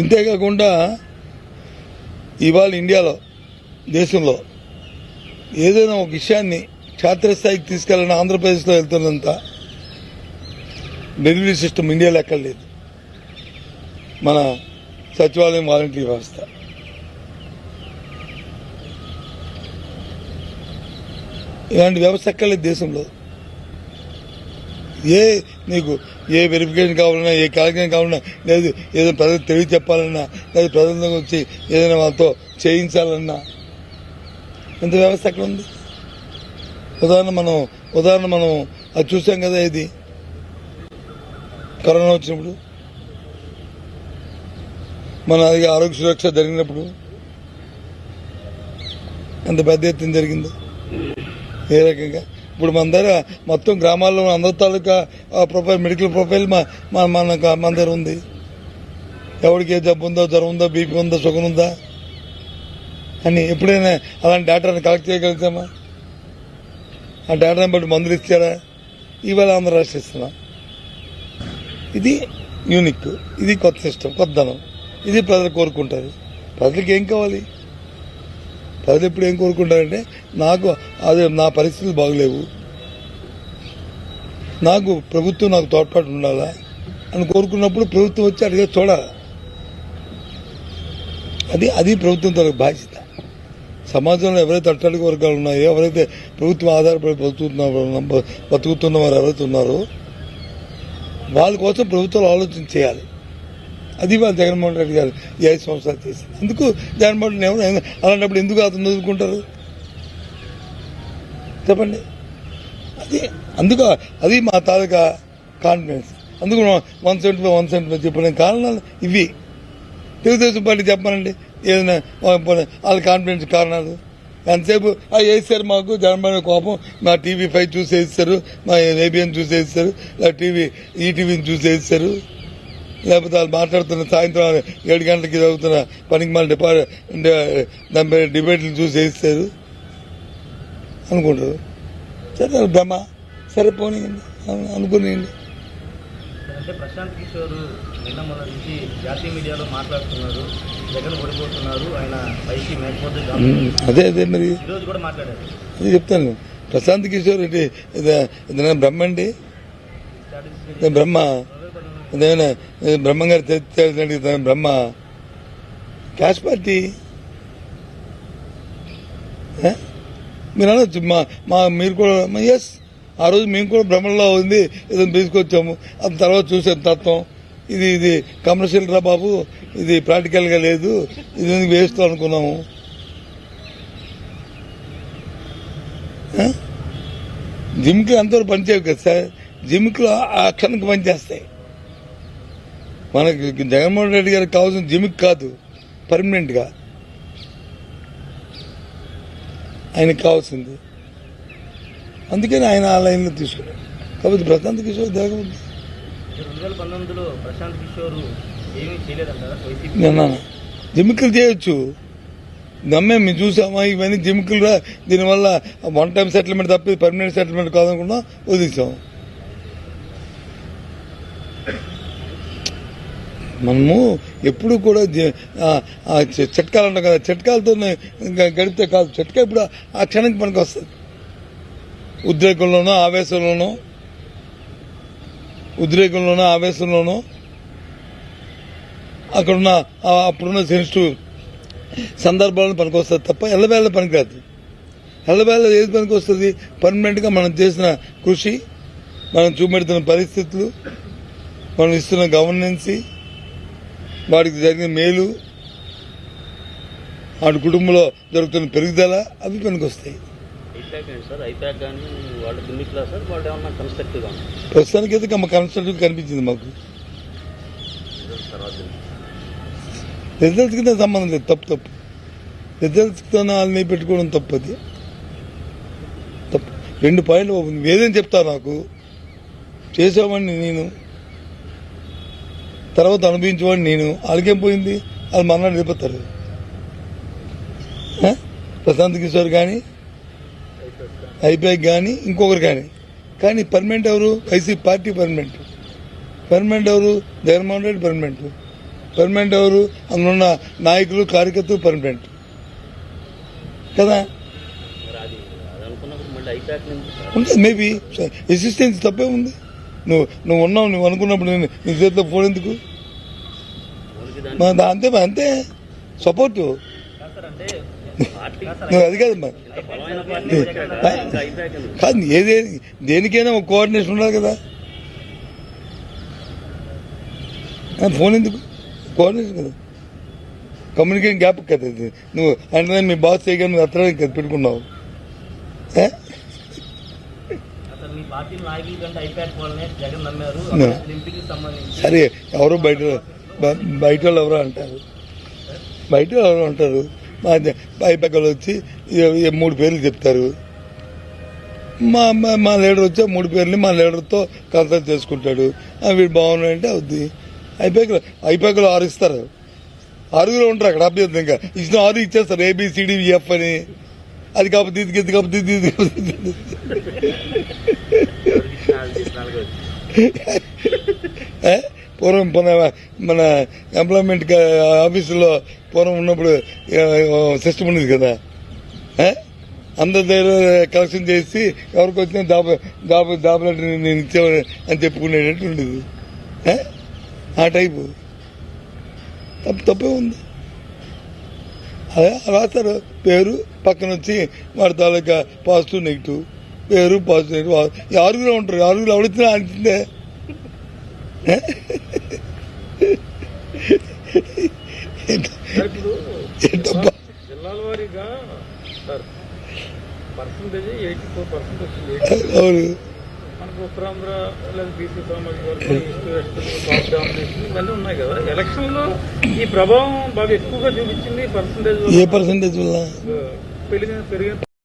ఇంతేకాకుండా ఇవాళ ఇండియాలో దేశంలో ఏదైనా ఒక విషయాన్ని క్షేత్రస్థాయికి తీసుకెళ్ళిన ఆంధ్రప్రదేశ్లో వెళ్తున్నంత డెలివరీ సిస్టమ్ ఇండియాలో ఎక్కడ లేదు. మన సచివాలయం వాలంటీర్ వ్యవస్థ ఇలాంటి వ్యవస్థ ఎక్కడ లేదు దేశంలో. నీకు ఏ వెరిఫికేషన్ కావాలన్నా, ఏ కార్యక్రమం కావాలన్నా, లేదు ఏదైనా ప్రజలకు తెలియ చెప్పాలన్నా, లేదా ప్రజలకు వచ్చి ఏదైనా వాళ్ళతో చేయించాలన్నా ఎంత వ్యవస్థ ఎక్కడ ఉంది? ఉదాహరణ మనం అది చూసాం కదా, ఇది కరోనా వచ్చినప్పుడు, మన అది ఆరోగ్య సురక్ష జరిగినప్పుడు ఎంత పెద్ద ఎత్తున జరిగిందో ఏ రకంగా. ఇప్పుడు మన దగ్గర మొత్తం గ్రామాల్లో అందరి తాలూకా ప్రొఫైల్, మెడికల్ ప్రొఫైల్ మన దగ్గర ఉంది. ఎవరికి ఏ జబ్బు ఉందో, జ్వరం ఉందో, బీపీ ఉందో, షుగర్ ఉందా అని ఎప్పుడైనా అలాంటి డేటాను కలెక్ట్ చేయగలుగుతామా? ఆ డేటాను బట్టి మందులు ఇచ్చారా? ఇవాళ ఆంధ్ర రాష్ట్ర ఇస్తున్నా. ఇది యూనిక్, ఇది కొత్త సిస్టమ్, కొత్తదనం. ఇది ప్రజలు కోరుకుంటారు. ప్రజలకు ఏం కావాలి? ప్రజలు ఇప్పుడు ఏం కోరుకుంటారంటే, నా పరిస్థితులు బాగలేవు, ప్రభుత్వం నాకు తోడ్పాటు ఉండాలా అని కోరుకున్నప్పుడు ప్రభుత్వం వచ్చి అడిగే చూడాలి. అది ప్రభుత్వం తనకు బాధ్యత. సమాజంలో ఎవరైతే అట్టడుగు వర్గాలు ఉన్నాయో, ఎవరైతే ప్రభుత్వం ఆధారపడి బతుకుతున్న వారు ఎవరైతే ఉన్నారో వాళ్ళ కోసం ప్రభుత్వాలు ఆలోచన చేయాలి. అది వాళ్ళు జగన్మోహన్ రెడ్డి గారు 5 సంవత్సరాలు చేసింది. ఎందుకు జగన్మోహన్ రెడ్డి అలాంటప్పుడు ఎందుకు అతను వదులుకుంటారు చెప్పండి? అది మా తాలూకా కాన్ఫిడెన్స్. అందుకు 175 చెప్పిన కారణాలు ఇవి. తెలుగుదేశం పార్టీ చెప్పానండి ఏదైనా వాళ్ళ కాన్ఫిడెన్స్ కారణాలు. ఎంతసేపు వేస్తారు మాకు జగన్మోహన్ కోపం, మా TV5 చూసి వేస్తారు, మా ABN చూసి వేస్తారు, ఈటీవీని చూసి వేస్తారు, లేకపోతే వాళ్ళు మాట్లాడుతున్న సాయంత్రం 7 గంటలకి చదువుతున్న పనికి మళ్ళీ డిబేట్లు చూసి వేస్తారు అనుకుంటారు. సరే బ్రహ్మ, సరే పోనీయండి అనుకునేయండి. అంటే ప్రశాంత్ కిషోర్ నిన్న మొన్న నుంచి జాతీయ మీడియాలో మాట్లాడుతున్నారు, జగన్ ఓడిపోతున్నారు, ఆయన పైకి మేకపోతే అదే మరి ఈరోజు కూడా మాట్లాడారు. అది చెప్తాను. ప్రశాంత్ కిషోర్ అంటే బ్రహ్మ అండి, బ్రహ్మ అదేమైనా బ్రహ్మంగారు తెలియదు. బ్రహ్మ క్యాష్ పార్టీ మీరు అనొచ్చు. మీరు కూడా ఎస్, ఆ రోజు మేము కూడా భ్రమలో ఉంది ఏదైనా తీసుకొచ్చాము. అది తర్వాత చూసాం తత్వం, ఇది కమర్షియల్ రా బాబు, ఇది ప్రాక్టికల్గా లేదు, ఇది వేస్తూ అనుకున్నాము. జిమ్కి అంతవరకు పనిచేయవు కదా సార్. జిమ్కి ఆ క్షణంకి పనిచేస్తాయి. మనకి జగన్మోహన్ రెడ్డి గారికి కావాల్సిన జిమ్కి కాదు, పర్మనెంట్గా ఆయనకు కావాల్సింది. అందుకని ఆయన ఆ లైన్లో తీసుకున్నాడు. కాబట్టి ప్రశాంత్ కిషోర్ దేగముంది 2019లో ప్రశాంత్ కిషోర్ ఏమీ చేయలేదంటారా? జిమ్మికలు చేయొచ్చు, మేము చూసామా ఇవన్నీ జిమ్మికలు. దీనివల్ల 1 టైం సెటిల్మెంట్ తప్పి పర్మనెంట్ సెటిల్మెంట్ కాదనుకున్నా వదిలేసాం. మనము ఎప్పుడు కూడా చిట్కాలు అంటాం కదా, చిట్కాలతో గడిపితే కాదు. చిట్కా ఇప్పుడు ఆ క్షణానికి మనకు వస్తుంది. ఉద్రేకంలోనో ఆవేశంలోనో అప్పుడున్న సెన్సిటివ్ సందర్భాలను పనికి వస్తుంది తప్ప ఎల్లవేళ పనికిరాదు. ఎల్లవేళ ఏది పనికి వస్తుంది? పర్మనెంట్గా మనం చేసిన కృషి, మనం చూపెడుతున్న పరిస్థితులు, మనం ఇస్తున్న గవర్నెన్సీ, వాడికి జరిగిన మేలు, వాడి కుటుంబంలో జరుగుతున్న పెరుగుదల, అవి పనికి వస్తాయి. ప్రస్తుతానికి అయితే కన్స్ట్రక్టివ్ కనిపించింది మాకు. రిజల్ట్స్కి సంబంధం లేదు. తప్పు రిజల్ట్స్తో వాళ్ళని పెట్టుకోవడం తప్పు. 2 పాయింట్లు ఏదైనా చెప్తావు నాకు, చేసేవాడిని నేను, తర్వాత అనుభవించేవాడిని నేను. వాళ్ళకేం పోయింది? వాళ్ళు మన్నాడు వెళ్ళిపోతారు. ప్రశాంత్ కిషోర్ కానీ, ఐపీఐ కానీ, ఇంకొకరు కానీ పర్మనెంట్ ఎవరు? వైసీపీ పార్టీ పర్మనెంట్ ఎవరు? జగన్మోహన్ రెడ్డి పర్మనెంట్. పర్మనెంట్ ఎవరు? అందులో ఉన్న నాయకులు, కార్యకర్తలు పర్మనెంట్ కదా. ఉంటుంది మేబీ ఎసిస్టెన్స్ తప్పే ఉంది. నువ్వు ఉన్నావు, నువ్వు అనుకున్నప్పుడు నేను నీ చేతిలో ఫోన్ ఎందుకు? అంతే అంతే సపోర్ట్. నువ్వు అది కాదు మరి కాదు, దేనికైనా ఒక కోఆర్డినేషన్ ఉండాలి కదా. ఫోన్ ఎందుకు? కోఆర్డినేషన్ కదా, కమ్యూనికేషన్ గ్యాప్ కదా ఇది. నువ్వు అంటే మీ బాస్ చేయగా నువ్వు అത്ര కదా పెట్టుకున్నావు. సరే ఎవరో బయట వాళ్ళు ఎవరో అంటారు, బయట ఎవరో అంటారు. ఐపాక్లో వచ్చి 3 పేర్లు చెప్తారు. మా లీడర్ వచ్చి 3 పేర్లు మా లీడర్తో కన్సల్ట్ చేసుకుంటాడు. వీడు బాగున్నాయంటే అవుద్ది. ఐపాక్లో 6 ఇస్తారు, 6 ఉంటారు అక్కడ. అభ్యర్థంగా ఇచ్చిన 6 ఇచ్చేస్తారు, ABCDEF అని. అది కాకపోతే ఇది కాకపోతే ఇది పూర్వం మన ఎంప్లాయ్మెంట్ ఆఫీసులో పూర్వం ఉన్నప్పుడు సిస్టమ్ ఉండేది కదా. అందరి దగ్గర కలెక్షన్ చేసి ఎవరికి వచ్చినా జాబ్ లెటర్ నేను ఇచ్చేవాడు అని చెప్పుకునేటట్టు ఉండేది. ఆ టైపు తప్పే ఉంది. అదే రాస్తారు పేరు పక్కన వచ్చి వాడి తాలూకా పాజిటివ్ నెగిటివ్, పేరు పాజిటివ్ నెగిటివ్. 6 ఉంటారు, 6 ఎవరిచ్చినా అనిపిందే. జిల్లాల వారీగా పర్సంటేజ్ 84% వచ్చింది. అవును, మనకు ఉత్తరాంధ్ర లేదా బీసీ సామాజిక వర్గం, కాప్ డామినేషన్ ఇవన్నీ ఉన్నాయి కదా. ఎలక్షన్ లో ఈ ప్రభావం బాగా ఎక్కువగా చూపించింది పర్సంటేజ్. ఏ పర్సంటేజ్ వల్ల? పెరిగిన